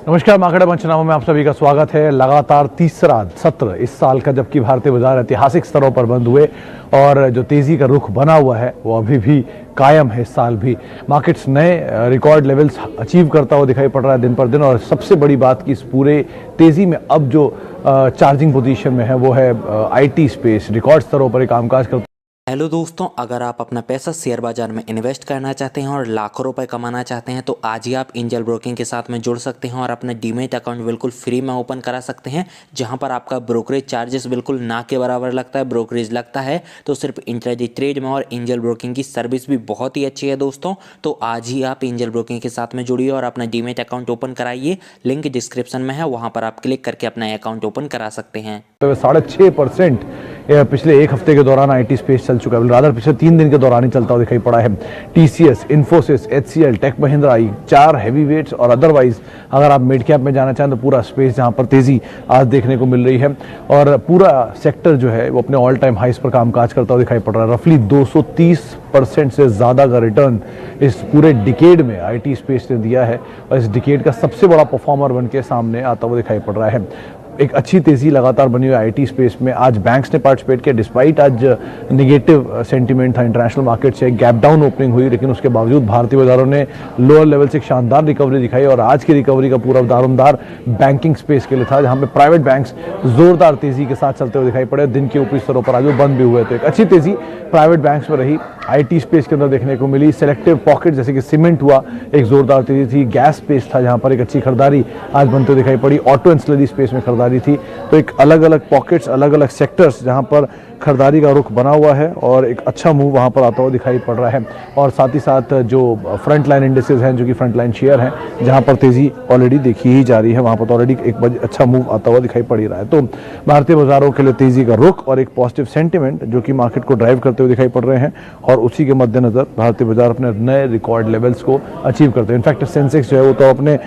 नमस्कार, मार्केट पंचनामा में आप सभी का स्वागत है। लगातार तीसरा सत्र इस साल का, जबकि भारतीय बाजार ऐतिहासिक स्तरों पर बंद हुए और जो तेजी का रुख बना हुआ है वो अभी भी कायम है। इस साल भी मार्केट्स नए रिकॉर्ड लेवल्स अचीव करता हुआ दिखाई पड़ रहा है दिन पर दिन। और सबसे बड़ी बात कि इस पूरे तेजी में अब जो चार्जिंग पोजीशन में है वो है आईटी स्पेस, रिकॉर्ड स्तरों पर कामकाज करता। हेलो दोस्तों, अगर आप अपना पैसा शेयर बाजार में इन्वेस्ट करना चाहते हैं और लाखों रुपए कमाना चाहते हैं तो आज ही आप एंजल ब्रोकिंग के साथ में जुड़ सकते हैं और अपना डीमैट अकाउंट बिल्कुल फ्री में ओपन करा सकते हैं, जहां पर आपका ब्रोकरेज चार्जेस बिल्कुल ना के बराबर लगता है। ब्रोकरेज लगता है तो सिर्फ इंट्राडे ट्रेड में, और एंजल ब्रोकिंग की सर्विस भी बहुत ही अच्छी है दोस्तों। तो आज ही आप एंजल ब्रोकिंग के साथ में जुड़िए और अपना डीमैट अकाउंट ओपन कराइए। लिंक डिस्क्रिप्शन में है, वहाँ पर आप क्लिक करके अपना अकाउंट ओपन करा सकते हैं। 6.5% पिछले एक हफ्ते के दौरान आईटी स्पेस चल चुका है, रादर पिछले 3 दिन के दौरान ही चलता हुआ दिखाई पड़ा है। TCS, Infosys, HCL, tech Mahindra, 4 heavy weights और अदरवाइज अगर आप मिड कैप में जाना चाहें तो पूरा स्पेस जहां पर तेजी आज देखने को मिल रही है। और पूरा सेक्टर जो है वो अपने ऑल टाइम हाइस पर कामकाज करता हुआ दिखाई पड़ रहा है। रफली 230% से ज्यादा का रिटर्न इस पूरे डिकेड में आईटी स्पेस ने दिया है और इस डिकेड का सबसे बड़ा परफॉर्मर बन के सामने आता हुआ दिखाई पड़ रहा है। एक अच्छी तेजी लगातार बनी हुई आईटी स्पेस में। आज बैंक्स ने पार्टिसिपेट किया, डिस्पाइट आज नेगेटिव सेंटीमेंट था इंटरनेशनल मार्केट से, गैप डाउन ओपनिंग हुई, लेकिन उसके बावजूद भारतीय बाजारों ने लोअर लेवल से एक शानदार रिकवरी दिखाई। और आज की रिकवरी का पूरा दारोमदार बैंकिंग स्पेस के लिए था, जहां पे प्राइवेट बैंक्स जोरदार तेजी के साथ चलते हुए दिखाई पड़े। दिन के ऊपरी स्तरों पर आज वो बंद भी हुए, तो एक अच्छी तेजी प्राइवेट बैंक्स में रही, आईटी स्पेस के अंदर देखने को मिली। सेलेक्टिव पॉकेट जैसे कि सीमेंट हुआ, एक जोरदार तेजी थी। गैस स्पेस था जहां पर एक अच्छी खरीदारी आज बनते हुए दिखाई पड़ी। ऑटो एंसिलरी स्पेस में खरीदारी थी। तो एक अलग अलग पॉकेट्स, अलग अलग सेक्टर्स जहां पर खरीदारी का रुख बना हुआ है और एक अच्छा मूव वहां पर आता हुआ दिखाई पड़ रहा है। और साथ ही साथ जो फ्रंट लाइन इंडेक्सेस हैं, जो कि फ्रंट लाइन शेयर हैं, जहां पर तेजी ऑलरेडी देखी ही जा रही है, वहां पर तो ऑलरेडी एक अच्छा मूव आता हुआ दिखाई पड़ ही रहा है। तो भारतीय बाजारों के लिए तेजी का रुख और एक पॉजिटिव सेंटिमेंट जो कि मार्केट को ड्राइव करते हुए दिखाई पड़ रहे हैं। और उसी के मद्देनजर भारतीय बाजार अपने नए रिकॉर्ड लेवल्स को अचीव करते हैं। इनफैक्ट सेंसेक्स जो है वो तो अपने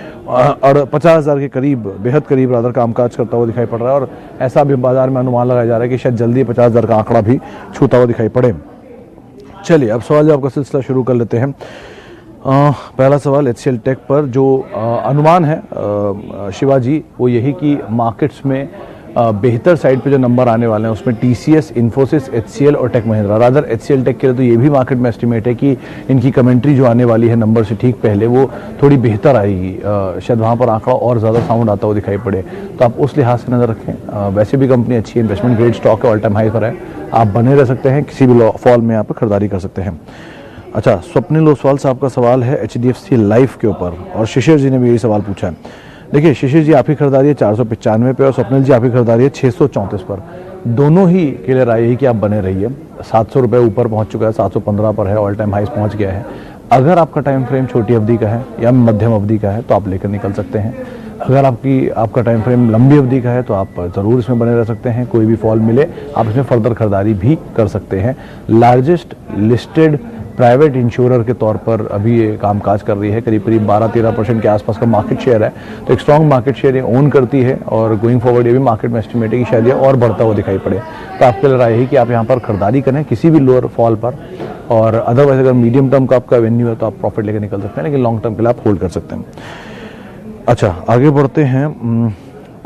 50,000 के करीब, बेहद करीब रादर कामकाज करता हुआ दिखाई पड़ रहा है। और ऐसा भी बाजार में अनुमान लगाया जा रहा है कि शायद जल्दी 50,000 का आंकड़ा भी छूता हुआ दिखाई पड़े। चलिए अब सवाल जवाब का सिलसिला शुरू कर लेते हैं। पहला सवाल एचसीएल टेक पर जो अनुमान है शिवाजी, वो यही कि मार्केट्स में बेहतर साइड पे जो नंबर आने वाले हैं उसमें टीसीएस, इन्फोसिस, एचसीएल और tech Mahindra. Rather HCL tech के लिए तो ये भी मार्केट में एस्टिमेट है कि इनकी कमेंट्री जो आने वाली है नंबर से ठीक पहले वो थोड़ी बेहतर आएगी, शायद वहाँ पर आंकड़ा और ज़्यादा साउंड आता हुआ दिखाई पड़े। तो आप उस लिहाज से नज़र रखें। वैसे भी कंपनी अच्छी है, इन्वेस्टमेंट ग्रेड स्टॉक है, ऑल टाइम हाई पर है, आप बने रह सकते हैं, किसी भी फॉल में यहाँ पर खरीदारी कर सकते हैं। अच्छा, स्वप्निल ओसवाल साहब का सवाल है एचडीएफसी लाइफ के ऊपर, और शिशिर जी ने भी यही सवाल पूछा है। देखिए शिशिर जी, आप ही खरीदारी है 495 पे और स्वप्निल जी आप ही खरीदारी है 634 पर। दोनों ही के लिए राय यही कि आप बने रहिए। 700 रुपये ऊपर पहुंच चुका है, 715 पर है, ऑल टाइम हाइस पहुंच गया है। अगर आपका टाइम फ्रेम छोटी अवधि का है या मध्यम अवधि का है तो आप लेकर निकल सकते हैं। अगर आपका टाइम फ्रेम लंबी अवधि का है तो आप ज़रूर इसमें बने रह सकते हैं। कोई भी फॉल मिले आप इसमें फर्दर खरीदारी भी कर सकते हैं। लार्जेस्ट लिस्टेड प्राइवेट इंश्योरर के तौर पर अभी ये कामकाज कर रही है, करीब 12-13% के आसपास का मार्केट शेयर है। तो एक स्ट्रॉन्ग मार्केट शेयर ये ओन करती है और गोइंग फॉरवर्ड ये भी मार्केट में एस्टिमेट है कि शायद ये और बढ़ता हुआ दिखाई पड़े। तो आपके लिए राय है कि आप यहाँ पर खरीदारी करें किसी भी लोअर फॉल पर, और अदरवाइज अगर मीडियम टर्म का आपका वेन्यू है तो आप प्रॉफिट लेकर निकल सकते हैं, लेकिन लॉन्ग टर्म के लिए आप होल्ड कर सकते हैं। अच्छा, आगे बढ़ते हैं।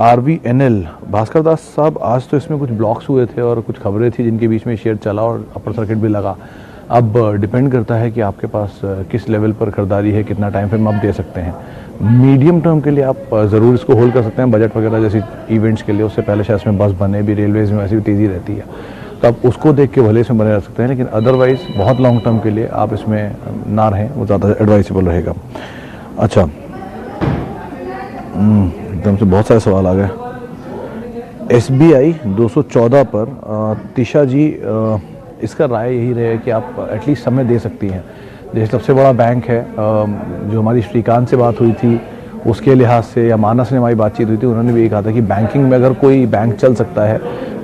RVNL, भास्कर दास साहब, आज तो इसमें कुछ ब्लॉक्स हुए थे और कुछ खबरें थी जिनके बीच में शेयर चला और अपर सर्किट भी लगा। अब डिपेंड करता है कि आपके पास किस लेवल पर खरीदारी है, कितना टाइम फ्रेम आप दे सकते हैं। मीडियम टर्म के लिए आप ज़रूर इसको होल्ड कर सकते हैं, बजट वगैरह जैसे इवेंट्स के लिए। उससे पहले शायद इसमें बस बने भी, रेलवेज में वैसे भी तेज़ी रहती है, तो आप उसको देख के भले इसमें बने रह सकते हैं। लेकिन अदरवाइज बहुत लॉन्ग टर्म के लिए आप इसमें ना रहें, वो ज़्यादा एडवाइसेबल रहेगा। अच्छा, एकदम से बहुत सारे सवाल आ गए। SBI 214 पर तिशा जी, इसका राय यही रहे कि आप एटलीस्ट समय दे सकती हैं। जैसे सबसे बड़ा बैंक है, जो हमारी श्रीकांत से बात हुई थी उसके लिहाज से, या मानस ने हमारी बातचीत हुई थी, उन्होंने भी ये कहा था कि बैंकिंग में अगर कोई बैंक चल सकता है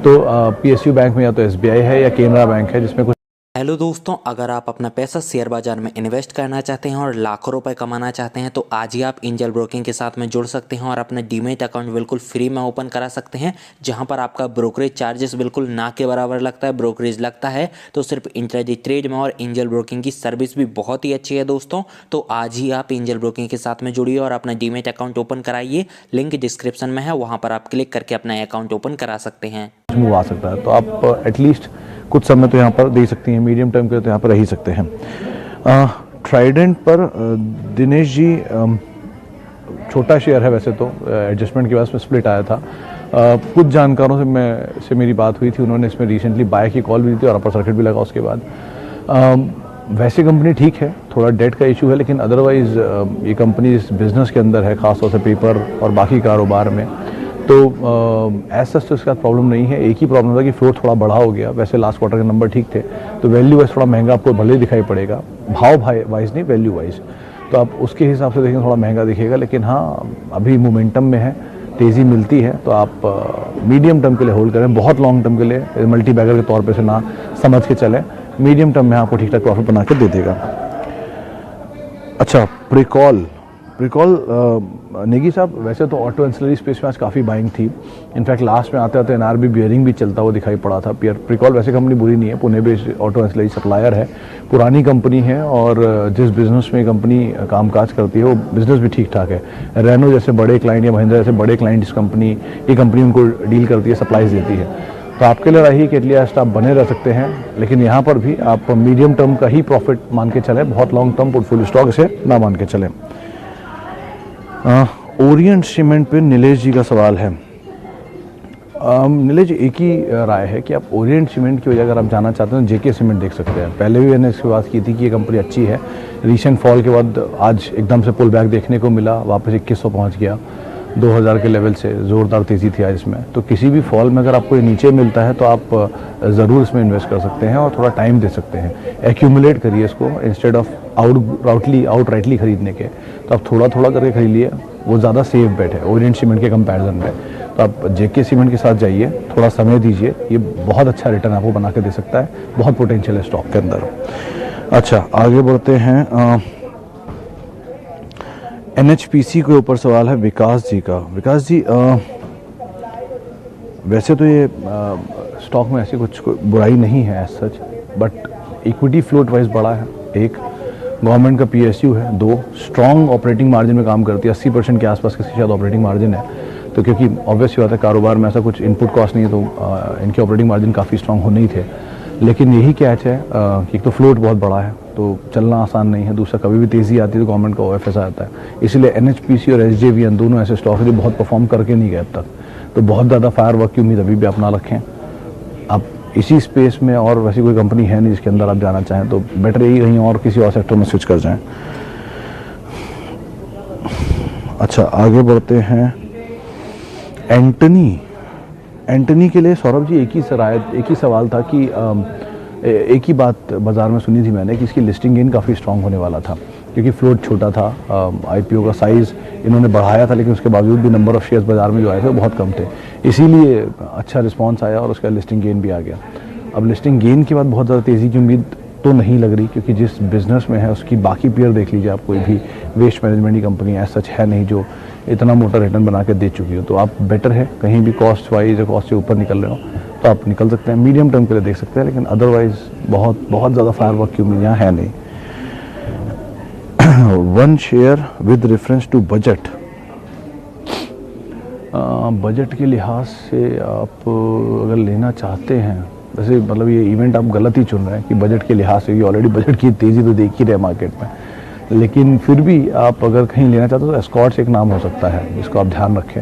तो PSU बैंक में या तो SBI है या केनरा बैंक है, जिसमें कुछ हेलो दोस्तों, अगर आप अपना पैसा शेयर बाजार में इन्वेस्ट करना चाहते हैं और लाखों रुपए कमाना चाहते हैं तो आज ही आप एंजल ब्रोकिंग के साथ में जुड़ सकते हैं और अपना डीमैट अकाउंट बिल्कुल फ्री में ओपन करा सकते हैं, जहां पर आपका ब्रोकरेज चार्जेस बिल्कुल ना के बराबर लगता है। ब्रोकरेज लगता है तो सिर्फ इंट्राडे ट्रेड में, और एंजल ब्रोकिंग की सर्विस भी बहुत ही अच्छी है दोस्तों। तो आज ही आप एंजल ब्रोकिंग के साथ में जुड़िए और अपना डीमैट अकाउंट ओपन कराइए। लिंक डिस्क्रिप्शन में है, वहाँ पर आप क्लिक करके अपना अकाउंट ओपन करा सकते हैं। मूव आ सकता है, तो आप एटलीस्ट कुछ समय तो यहाँ पर दे सकती हैं, मीडियम टर्म के तो यहाँ पर रह ही सकते हैं। ट्राइडेंट पर दिनेश जी, छोटा शेयर है वैसे तो, एडजस्टमेंट के बाद में स्प्लिट आया था। कुछ जानकारों से मेरी बात हुई थी, उन्होंने इसमें रिसेंटली बाय की कॉल भी दी थी और अपर सर्किट भी लगा उसके बाद। वैसे कंपनी ठीक है, थोड़ा डेट का इशू है, लेकिन अदरवाइज ये कंपनी इस बिज़नेस के अंदर है, ख़ासतौर से पेपर और बाकी कारोबार में। तो एज सच तो इसका प्रॉब्लम नहीं है। एक ही प्रॉब्लम था कि फ्लोट थोड़ा बड़ा हो गया। वैसे लास्ट क्वार्टर के नंबर ठीक थे, तो वैल्यू वाइज थोड़ा महंगा आपको भले दिखाई पड़ेगा, भाव वाइज नहीं, वैल्यू वाइज। तो आप उसके हिसाब से देखें थोड़ा महंगा दिखेगा, लेकिन हाँ अभी मोमेंटम में है, तेज़ी मिलती है, तो आप मीडियम टर्म के लिए होल्ड करें। बहुत लॉन्ग टर्म के लिए मल्टी बैगर के तौर पर से ना समझ के चलें, मीडियम टर्म में आपको ठीक ठाक प्रॉफिट बना के दे देगा। अच्छा, प्रिकॉल नेगी साहब, वैसे तो ऑटो एंसिलरी स्पेस में आज काफ़ी बाइंग थी। इनफैक्ट लास्ट में आते आते एनआरबी बियरिंग भी चलता हुआ दिखाई पड़ा था। प्रिकॉल वैसे कंपनी बुरी नहीं है, Pune based auto ancillary supplier है, पुरानी कंपनी है, और जिस बिज़नेस में कंपनी कामकाज करती है वो बिज़नेस भी ठीक ठाक है। रेनो जैसे बड़े क्लाइंट या महिंद्रा जैसे बड़े क्लाइंट ये कंपनी उनको डील करती है, सप्लाईज देती है। तो आपके लिए रही कि एटलीस्ट आप बने रह सकते हैं, लेकिन यहाँ पर भी आप मीडियम टर्म का ही प्रॉफिट मान के चलें, बहुत लॉन्ग टर्म पोर्टफोलियो स्टॉक इसे ना मान के चलें। ओरिएंट सीमेंट पे नीलेश जी का सवाल है। नीलेश जी, एक ही राय है कि आप ओरिएंट सीमेंट की वजह अगर आप जाना चाहते हैं तो जेके सीमेंट देख सकते हैं। पहले भी मैंने इसकी बात की थी कि ये कंपनी अच्छी है। रीसेंट फॉल के बाद आज एकदम से पुल बैक देखने को मिला, वापस 2100 पहुंच गया, 2000 के लेवल से ज़ोरदार तेज़ी थी आज इसमें। तो किसी भी फॉल में अगर आपको ये नीचे मिलता है तो आप ज़रूर इसमें इन्वेस्ट कर सकते हैं और थोड़ा टाइम दे सकते हैं। एक्यूमुलेट करिए इसको, इंस्टेड ऑफ आउटराइटली खरीदने के। तो आप थोड़ा थोड़ा करके खरीद लिए, वो ज़्यादा सेफ बेट है ओरिएंट सीमेंट के कंपैरिजन में। तो आप जेके सीमेंट के साथ जाइए, थोड़ा समय दीजिए, ये बहुत अच्छा रिटर्न आपको बना के दे सकता है, बहुत पोटेंशियल है स्टॉक के अंदर। अच्छा, आगे बढ़ते हैं। NHPC के ऊपर सवाल है विकास जी का। विकास जी, वैसे तो ये स्टॉक में ऐसी कुछ बुराई नहीं है as such, but equity float wise बड़ा है, एक गवर्नमेंट का PSU है, 2 स्ट्रॉन्ग ऑपरेटिंग मार्जिन में काम करती है, 80% के आसपास की शायद ऑपरेटिंग मार्जिन है। तो क्योंकि ऑब्वियस बात है, कारोबार में ऐसा कुछ इनपुट कॉस्ट नहीं है, तो इनके ऑपरेटिंग मार्जिन काफ़ी स्ट्रॉन्ग होने ही थे। लेकिन यही कैच है कि एक तो फ्लोट बहुत बड़ा है, तो चलना आसान नहीं है। दूसरा, कभी भी तेज़ी आती है तो गवर्नमेंट का OFS आता है। इसलिए NHPC और SJVN दोनों ऐसे स्टॉक हैं जो बहुत परफॉर्म करके नहीं गए अब तक। तो बहुत ज़्यादा फायरवर्क की उम्मीद अभी भी आप ना रखें। आप इसी स्पेस में, और वैसी कोई कंपनी है नहीं जिसके अंदर आप जाना चाहें, तो बेटर यही कहीं और किसी और सेक्टर में स्विच कर जाएं। अच्छा, आगे बढ़ते हैं। एंटनी के लिए सौरभ जी एक ही सवाल था कि एक ही बात बाजार में सुनी थी मैंने कि इसकी लिस्टिंग गेन काफ़ी स्ट्रांग होने वाला था, क्योंकि फ्लोट छोटा था, IPO का साइज़ इन्होंने बढ़ाया था, लेकिन उसके बावजूद भी नंबर ऑफ शेयर्स बाजार में जो आए थे वो बहुत कम थे, इसीलिए अच्छा रिस्पांस आया और उसका लिस्टिंग गेन भी आ गया। अब लिस्टिंग गेन के बाद बहुत ज़्यादा तेज़ी की उम्मीद तो नहीं लग रही, क्योंकि जिस बिज़नेस में है उसकी बाकी पीयर देख लीजिए आप, कोई भी वेस्ट मैनेजमेंट की कंपनी एज सच है नहीं जो इतना मोटा रिटर्न बना के दे चुकी हो। तो आप बेटर है, कहीं भी कॉस्ट वाइज या कॉस्ट से ऊपर निकल रहे हो तो आप निकल सकते हैं, मीडियम टर्म के लिए देख सकते हैं, लेकिन अदरवाइज बहुत ज़्यादा फायरवर्क की उम्मीद यहाँ है नहीं। 1 share with reference to budget. Budget के लिहाज से आप अगर लेना चाहते हैं, वैसे मतलब ये इवेंट आप गलत ही चुन रहे हैं कि बजट के लिहाज से, ऑलरेडी बजट की तेज़ी तो देख ही रहे मार्केट में, लेकिन फिर भी आप अगर कहीं लेना चाहते हो तो एस्कॉर्ट्स एक नाम हो सकता है, जिसको आप ध्यान रखें।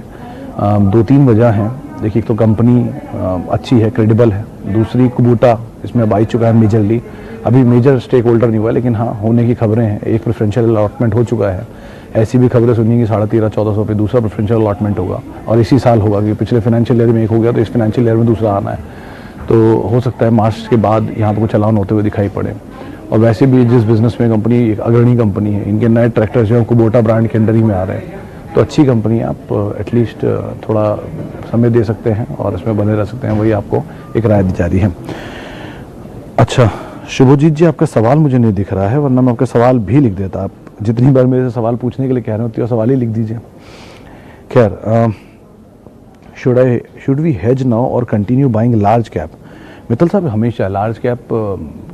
2-3 वजह हैं। देखिए, एक तो कंपनी अच्छी है, क्रेडिबल है। दूसरी, कुबूटा इसमें अब आ चुका है मेजरली, अभी मेजर स्टेक होल्डर नहीं हुआ, लेकिन हाँ होने की खबरें हैं। एक प्रेफरेंशियल अलॉटमेंट हो चुका है, ऐसी भी खबरें सुनी कि 1350-1400 पे दूसरा प्रेफरेंशियल अलॉटमेंट होगा, और इसी साल होगा, क्योंकि पिछले फाइनेंशियल ईयर में एक हो गया, तो इस फाइनेंशियल ईयर में दूसरा आना है। तो हो सकता है मार्च के बाद यहाँ पर कुछ चलान होते हुए दिखाई पड़े। और वैसे भी जिस बिज़नेस में कंपनी एक अग्रणी कंपनी है, इनके नए ट्रैक्टर्स जो हैं कुबोटा ब्रांड के अंडर ही में आ रहे हैं, तो अच्छी कंपनी है, आप एटलीस्ट थोड़ा समय दे सकते हैं और इसमें बने रह सकते हैं, वही आपको एक राय दी जा रही है। अच्छा, शुभजीत जी, आपका सवाल मुझे नहीं दिख रहा है, वरना मैं आपका सवाल भी लिख देता। आप जितनी बार मेरे से सवाल पूछने के लिए कह रहे होते हो, सवाल ही लिख दीजिए। खैर, शुड वी हेज नाउ और continue buying large cap? Mittal साहब, हमेशा लार्ज कैप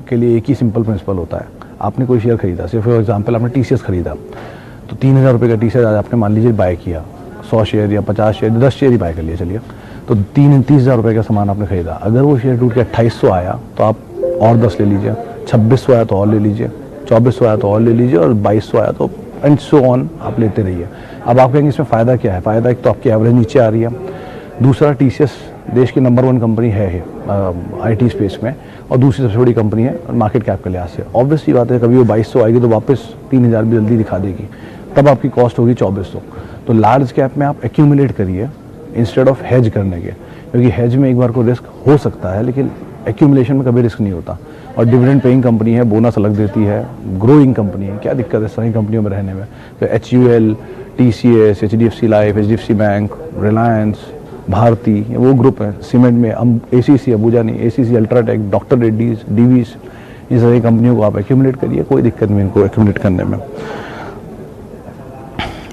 के लिए एक ही सिंपल प्रिंसिपल होता है। आपने कोई शेयर खरीदा, से फॉर एग्जांपल आपने टीसीएस खरीदा, तो 3000 रुपये का टीसीएस आज आपने मान लीजिए बाय किया, 100 शेयर या 50 शेयर, 10 शेयर ही बाय कर लिए चलिए, तो 30,000 रुपये का सामान आपने खरीदा। अगर वो शेयर टूट के 2800 आया तो आप और 10 ले लीजिए, 2600 आया तो और ले लीजिए, 2400 आया तो और ले लीजिए, और 2200 आया तो एंड सो ऑन आप लेते रहिए। अब आप कहेंगे इसमें फ़ायदा क्या है? फ़ायदा एक तो आपकी एवरेज नीचे आ रही है, दूसरा टीसीएस देश की नंबर 1 कंपनी है आईटी स्पेस में, और दूसरी सबसे बड़ी कंपनी है मार्केट कैप के लिहाज से। ऑब्वियसली बात है, कभी वो 2200 आएगी तो वापस 3000 भी जल्दी दिखा देगी, तब आपकी कॉस्ट होगी 2400। तो लार्ज कैप में आप एक्यूमुलेट करिए इंस्टेड ऑफ हेज करने के, क्योंकि हेज में एक बार को रिस्क हो सकता है, लेकिन एक्यूमुलेशन में कभी रिस्क नहीं होता। और डिविडेंड पेइंग कंपनी है, बोनस अलग देती है, ग्रोइंग कंपनी है, क्या दिक्कत है सारी कंपनियों में रहने में? तो HUL, TCS, HDFC life, HDFC bank, Reliance, Bharti, वो ग्रुप है। सीमेंट में ACC अबूजा नहीं, ACC UltraTech, doctor Reddy's, Divi's, ये सारी कंपनियों को आप एक्यूमुलेट करिए, कोई दिक्कत नहीं इनको एक्यूमुलेट करने में।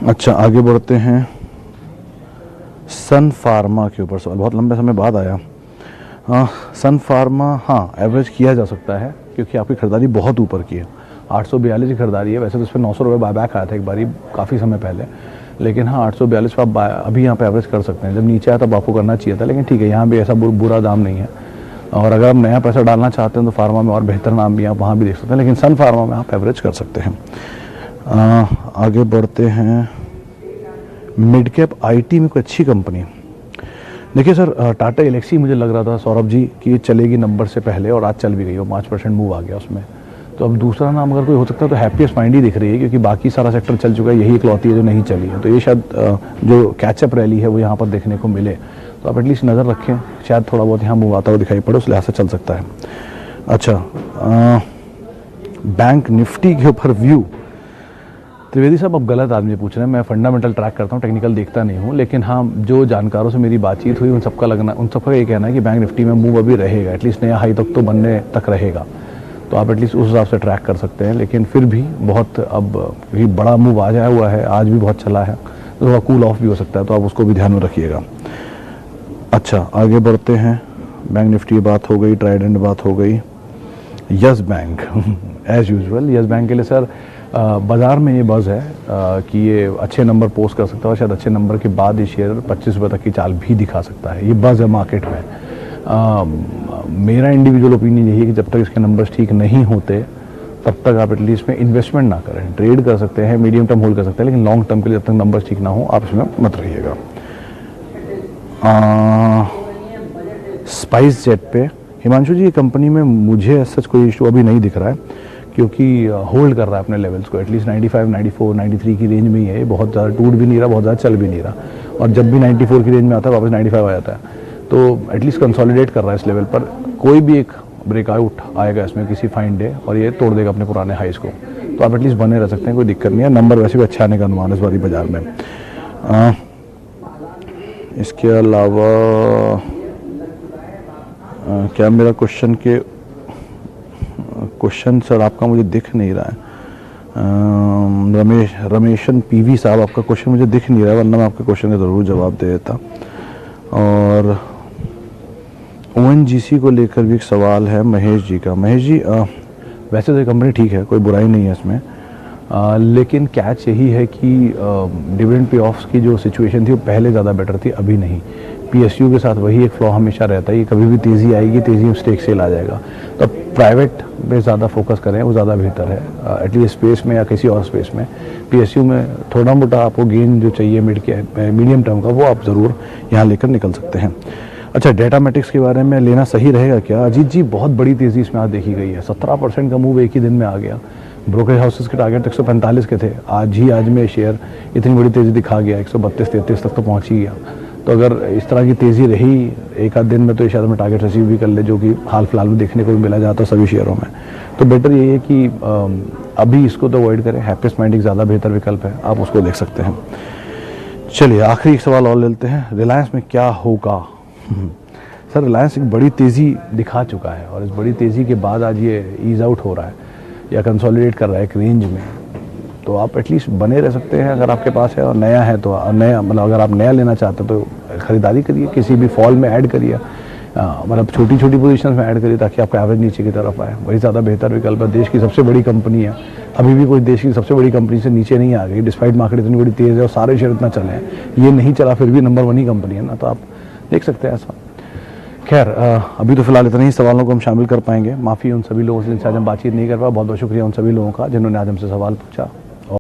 अच्छा, आगे बढ़ते हैं। सन फार्मा के ऊपर सवाल बहुत लंबे समय बाद आया। सन फार्मा, हाँ, एवरेज किया जा सकता है, क्योंकि आपकी खरीदारी बहुत ऊपर की है। 842 की खरीदारी है, वैसे तो इस पर 900 रुपये बायबैक आया था एक बारी काफ़ी समय पहले, लेकिन हाँ 842 पर आप अभी यहाँ पे एवरेज कर सकते हैं। जब नीचे आया तब आपको करना चाहिए था, लेकिन ठीक है, यहाँ भी ऐसा बुरा दाम नहीं है। और अगर आप नया पैसा डालना चाहते हैं तो फार्मा में और बेहतर नाम भी आप वहाँ भी देख सकते हैं, लेकिन सन फार्मा में आप एवरेज कर सकते हैं। आगे बढ़ते हैं। मिड कैप IT में कोई अच्छी कंपनी? देखिए सर, टाटा एलेक्सी मुझे लग रहा था सौरभ जी कि चलेगी नंबर से पहले, और आज चल भी गई, वो 5% मूव आ गया उसमें। तो अब दूसरा नाम अगर कोई हो सकता है तो हैप्पीएस्ट माइंड ही दिख रही है, क्योंकि बाकी सारा सेक्टर चल चुका है, यही इकलौती है जो नहीं चली है। तो ये शायद जो कैचअप रैली है वो यहाँ पर देखने को मिले, तो आप एटलीस्ट नज़र रखें, शायद थोड़ा बहुत यहाँ मूव आता हुआ दिखाई पड़े, उस लिहाज से चल सकता है। अच्छा, बैंक निफ्टी के ऊपर व्यू। त्रिवेदी साहब, अब गलत आदमी पूछ रहे हैं। मैं फंडामेंटल ट्रैक करता हूँ, टेक्निकल देखता नहीं हूँ, लेकिन हाँ जो जानकारों से मेरी बातचीत हुई उन सबका ये कहना है कि बैंक निफ्टी में मूव अभी रहेगा, एटलीस्ट नया हाई तक तो बनने तक रहेगा। तो आप एटलीस्ट उस हिसाब से ट्रैक कर सकते हैं, लेकिन फिर भी बहुत अब भी बड़ा मूव आ जाया हुआ है, आज भी बहुत चला है, तो थोड़ा कूल ऑफ भी हो सकता है, तो आप उसको भी ध्यान में रखिएगा। अच्छा, आगे बढ़ते हैं। बैंक निफ्टी बात हो गई, ट्राइडेंट बात हो गई। Yes Bank as usual, Yes Bank के लिए सर बाज़ार में ये बज़ है कि ये अच्छे नंबर पोस्ट कर सकता है, और शायद अच्छे नंबर के बाद ये शेयर 25 रुपये तक की चाल भी दिखा सकता है। ये बज़ है मार्केट में। मेरा इंडिविजुअल ओपिनियन यही है कि जब तक इसके नंबर्स ठीक नहीं होते तब तक आप एटलीस्ट में इन्वेस्टमेंट ना करें। ट्रेड कर सकते हैं, मीडियम टर्म होल्ड कर सकते हैं, लेकिन लॉन्ग टर्म के लिए जब तक नंबर्स ठीक ना हो आप इसमें मत रहिएगा। स्पाइस जेट पे हिमांशु जी, ये कंपनी में मुझे सच कोई इशू अभी नहीं दिख रहा है, क्योंकि होल्ड कर रहा है अपने लेवल्स को, एटलीस्ट 95, 94, 93 की रेंज में ही है। ये बहुत ज़्यादा टूट भी नहीं रहा, बहुत ज़्यादा चल भी नहीं रहा, और जब भी 94 की रेंज में आता है वापस 95 आ जाता है। तो एटलीस्ट कंसोलिडेट कर रहा है इस लेवल पर। कोई भी एक ब्रेकआउट आएगा इसमें किसी फाइन डे, और ये तोड़ देगा अपने पुराने हाइस को, तो आप एटलीस्ट बने रह सकते हैं, कोई दिक्कत नहीं है। नंबर वैसे भी अच्छा आने का अनुमान है इस बारी बाजार में। इसके अलावा क्या मेरा क्वेश्चन सर आपका मुझे दिख नहीं रहा है। रमेशन PV साहब, आपका क्वेश्चन मुझे दिख नहीं रहा है, वरना मैं आपके क्वेश्चन का ज़रूर जवाब दे देता। और ONGC को लेकर भी एक सवाल है महेश जी का। महेश जी, वैसे तो ये कंपनी ठीक है, कोई बुराई नहीं है इसमें, लेकिन कैच यही है कि डिविडेंड पे ऑफ्स की जो सिचुएशन थी वो पहले ज़्यादा बेटर थी, अभी नहीं। PSU के साथ वही एक फ्लॉ हमेशा रहता है, ये कभी भी तेज़ी आएगी, तेज़ी में स्टेक सेल आ जाएगा। तो प्राइवेट पे ज़्यादा फोकस करें, वो ज़्यादा बेहतर है, एटलीस्ट स्पेस में या किसी और स्पेस में। PSU में थोड़ा मोटा आपको गेन जो चाहिए मीडियम टर्म का, वो आप ज़रूर यहाँ लेकर निकल सकते हैं। अच्छा, डेटामेटिक्स के बारे में लेना सही रहेगा क्या? अजीत जी, बहुत बड़ी तेज़ी इसमें आज देखी गई है, 17% का मूव एक ही दिन में आ गया। ब्रोकरेज हाउसेस के टारगेट 145 के थे, आज में शेयर इतनी बड़ी तेज़ी दिखा गया, 132-33 तक तो पहुँच ही गया। तो अगर इस तरह की तेज़ी रही एक आध दिन में तो शायद हमें टारगेट अचीव भी कर ले, जो कि हाल फिलहाल में देखने को भी मिला जाता है सभी शेयरों में। तो बेटर ये है कि अभी इसको तो अवॉइड करें, हैप्पीएस्ट माइंड एक ज़्यादा बेहतर विकल्प है, आप उसको देख सकते हैं। चलिए, आखिरी एक सवाल और लेते हैं। रिलायंस में क्या होगा? सर रिलायंस एक बड़ी तेज़ी दिखा चुका है और इस बड़ी तेज़ी के बाद आज ये ईज आउट हो रहा है या कंसोलिडेट कर रहा है एक रेंज में, तो आप एटलीस्ट बने रह सकते हैं अगर आपके पास है और नया है तो नया, मतलब अगर आप नया लेना चाहते हो तो ख़रीदारी करिए, किसी भी फॉल में ऐड करिए, मतलब छोटी छोटी पोजीशंस में ऐड करिए ताकि आपका एवरेज नीचे की तरफ आए। वही ज़्यादा बेहतर विकल्प है। देश की सबसे बड़ी कंपनी है, अभी भी कोई देश की सबसे बड़ी कंपनी से नीचे नहीं आ गई, डिस्पाइट मार्केट इतनी बड़ी तेज़ है और सारे शेयर इतना चले हैं, ये नहीं चला फिर भी नंबर 1 ही कंपनी है ना, तो आप देख सकते हैं ऐसा। खैर अभी तो फिलहाल इतने ही सवालों को हम शामिल कर पाएंगे। माफ़ी उन सभी लोगों से जिनसे आज हम बातचीत नहीं कर पाए। बहुत बहुत शुक्रिया उन सभी लोगों का जिन्होंने आज हमसे सवाल पूछा।